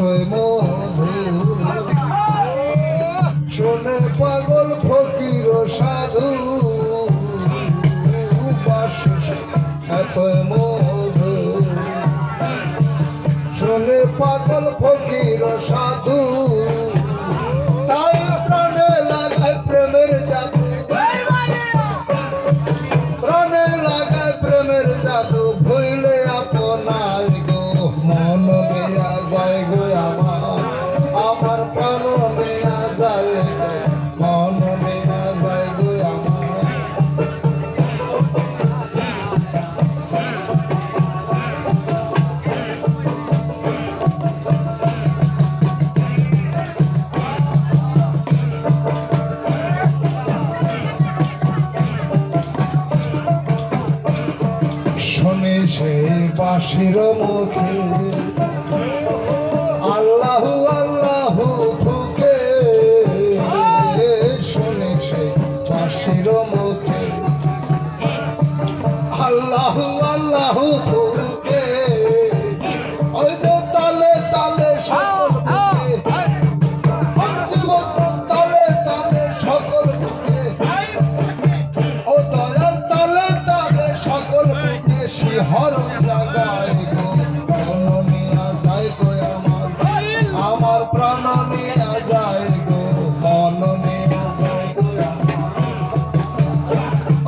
এতই মধু শোনে পাগল ফকির সাধু এতই মধু শোনে পাগল ফকির সাধু তাই প্রাণে লাগায় প্রেমের জাদু প্রাণে লাগায় প্রেমের জাদু ভুলে আপনার গো মন মেয়া যায় গো আমার প্রাণ মেয়া যায় গো মন মেয়া যায় গো শুনে সেই বাঁশির মুখে আল্লাহু আল্লাহু ফুকে শুনে সেই বাঁশির মুখে আল্লাহু আল্লাহু ফুকে ওই যে তালে তালে সকল ফুকে তালে তালে সকল ফুকে ও দয়াল তালে তালে সকল ফুকে শিহরণ জাগায় গো মন নিয়া যায় গো আমার প্রাণ নিয়া যায় গো মন নিয়া যায় গো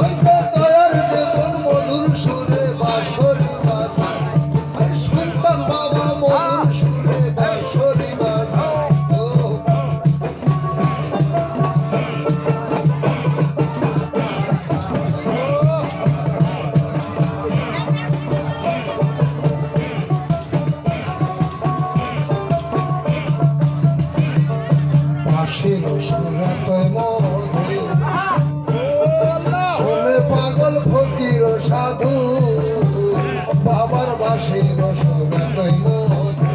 ওই যে দয়ার জীবন মধুর সুরে বাঁশরি বাজায় শুনতাম বাবা মধুর সুরে বাঁশরি বাজায় বাঁশির সুর এতই মধু শোনে পাগল ফকির সাধু বাবার বাঁশির সুর এতই মধু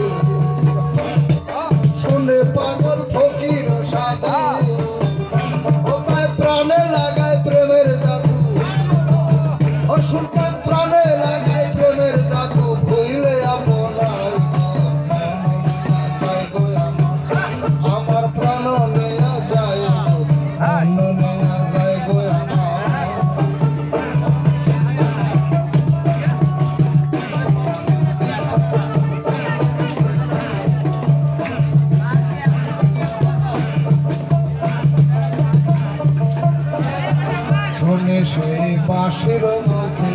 শোনে পাগল ফকির সাধু ও তাই প্রাণে লাগায় প্রেমের জাদু ও সুলতান প্রাণে লাগায় প্রেমের জাদু ভুলে আপনার আমার প্রাণ নিয়া যায় গো মন নিয়া যায় গো শুনে সেই বাঁশির মুখে